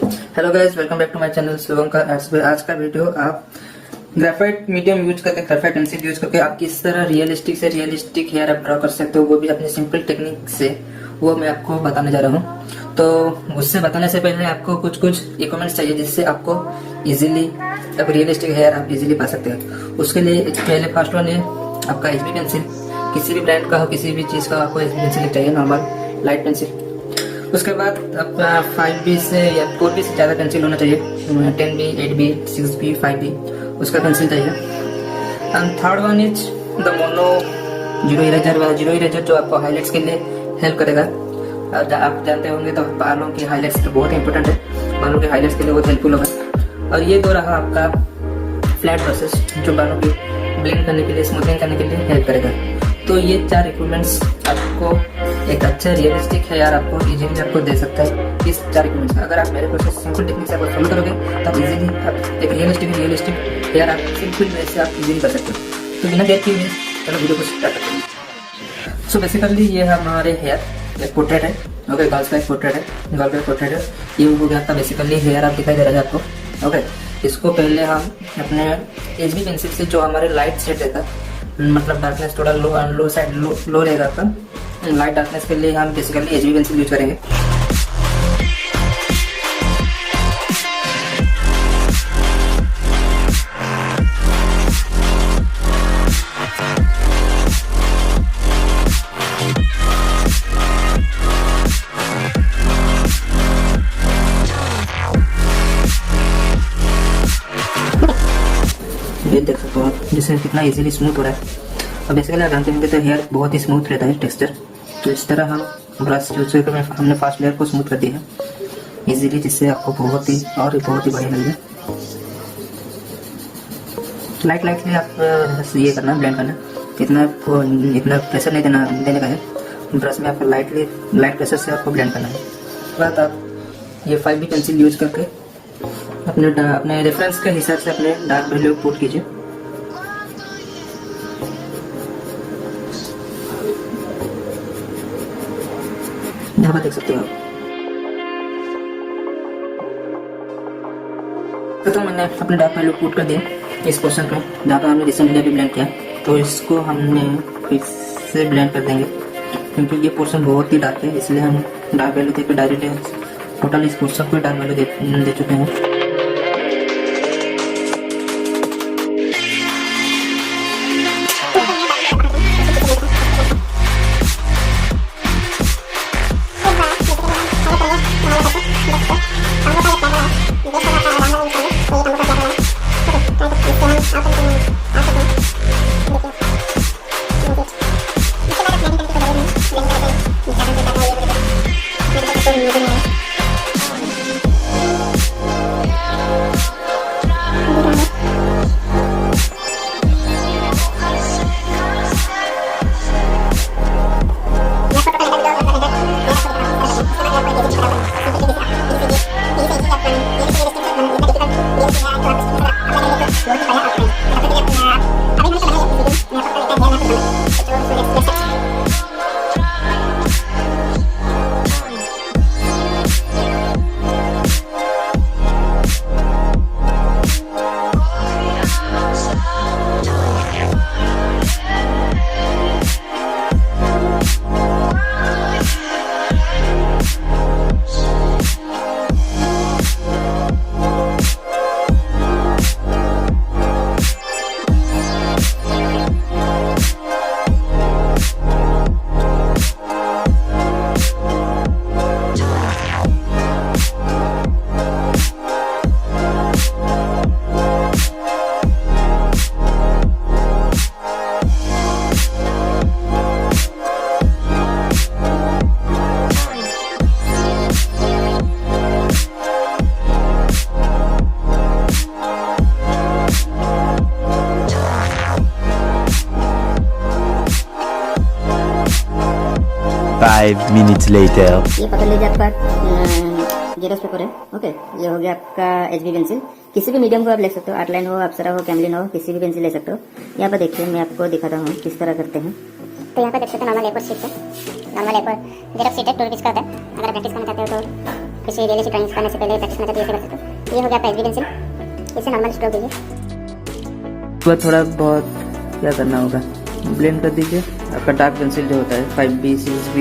Hello guys, welcome back to my channel Shubhankar. आज का video आप ग्रेफाइट मीडियम यूज करके, ग्रेफाइट पेंसिल यूज करके आप किस तरह रियलिस्टिक से रियलिस्टिक हेयर आप ड्रॉ कर सकते हो, वो भी अपनी सिंपल टेक्निक से, वो मैं आपको बताने जा रहा हूँ। तो उससे बताने से पहले आपको कुछ इक्विपमेंट्स चाहिए जिससे आपको इजीली अब रियलिस्टिक हेयर आप इजीली पा सकते हो। उसके लिए पहले फर्स्ट वन है आपका एचबी पेंसिल। किसी भी ब्रांड का हो, किसी भी चीज़ का आपको एचबी पेंसिल चाहिए, नॉर्मल लाइट पेंसिल। उसके बाद आपका 5B से या 4B से ज़्यादा पेंसिल होना चाहिए, 10B, 8B, 6B, 5B उसका पेंसिल चाहिए। And third one is the mono zero eraser जो आपको हाईलाइट्स के लिए हेल्प करेगा। आप जानते होंगे तो बालों की हाईलाइट्स तो बहुत इंपॉर्टेंट है, बालों के हाईलाइट्स के लिए बहुत हेल्पफुल होगा। और ये दो रहा आपका फ्लैट ब्रशेस जो बालों की ब्लेंड करने के लिए, स्मूथनिंग करने के लिए हेल्प करेगा। तो ये 4 इक्विपमेंट्स आपको एक अच्छा रियलिस्टिक हेयर आपको इजीली आपको दे सकता है। इस 4 इक्विपमेंट्स अगर आप मेरे प्रोसेस सिंपल टेक्निक से आप फॉलो करोगे तो आप इजीली आप एक रियलिस्टिक हेयर आप सिंपल वे से आप इजीली कर सकते हो। तो बिना देर किए हुए चलो वीडियो को स्टार्ट करते हैं। सो बेसिकली ये हमारे हेयर एक पोर्ट्रेट है, ओके, गर्ल्स का एक पोर्ट्रेट है, गर्ल का पोर्ट्रेट है। ये हो गया आपका बेसिकली हेयर आप दिखाई दे रहा है आपको, ओके। इसको पहले हम अपने एचबी पेंसिल से जो हमारे लाइट सेट रहता है, मतलब डार्कनेस थोड़ा लो साइड लो रहेगा आपका, लाइट डार्कनेस के लिए हम बेसिकली एचबी पेंसिल यूज करेंगे। ये देख सकते हो आप जिससे कितना इजीली स्मूथ हो रहा है। और बेसिकली आप जानते होंगे तो हेयर बहुत ही स्मूथ रहता है टेक्सचर। तो इस तरह हम ब्रश यूज करके हमने फर्स्ट लेयर को स्मूथ कर दिया है इजीली, जिससे आपको बहुत ही बढ़िया लगेगा। लाइटली आप बस ये करना, ब्लेंड करना, इतना प्रेशर नहीं देने का है। ब्रश में आपको लाइट प्रेशर से आपको ब्लेंड करना है। बाद आप ये 5B पेंसिल यूज करके अपने रेफरेंस के हिसाब से अपने डार्क वैल्यू पुट कीजिए। यहाँ पर देख सकते हो आप। तो मैंने अपने डार्क वैल्यू पुट कर दिया इस पोर्शन पे जहाँ पर हमने रिसेंटली अभी ब्लेंड किया। तो इसको हमने फिर से ब्लेंड कर देंगे क्योंकि ये पोर्शन बहुत ही डार्क है, इसलिए हम डार्क वैल्यू दे के डायरेक्ट टोटल इस पोर्शन को डार्क वैल्यू दे चुके हैं। Five minutes later. ये पकड़ लीजिए आपका जेरोक्स पेपर है, ओके। ये हो गया आपका एचबी पेंसिल। किसी भी मीडियम को आप ले सकते हो, आर्टलाइन हो, अप्सरा हो, कैमलिन हो, किसी भी पेंसिल ले सकते हो। यहाँ पर देखिए मैं आपको दिखाता हूँ किस तरह करते हैं। तो यहाँ पर देख सकते हैं नॉर्मल A4 शीट है, नॉर्मल A4 जेरॉक्स शीट है 2 रुपीज़ का होता है। अगर आप प्रैक्टिस करना चाहते हो तो किसी रियलिस्टिक ड्राइंग्स करने से पहले प्रैक्टिस करना चाहते हो ऐसे कर सकते हो। ये हो गया आपका एचबी पेंसिल, इसे नॉर्मल स्ट्रोक दीजिए। तो थोड़ा बहुत क्या करना होगा, ब्लेंड कर दीजिए। आपका डार्क पेंसिल जो होता है 5B 6B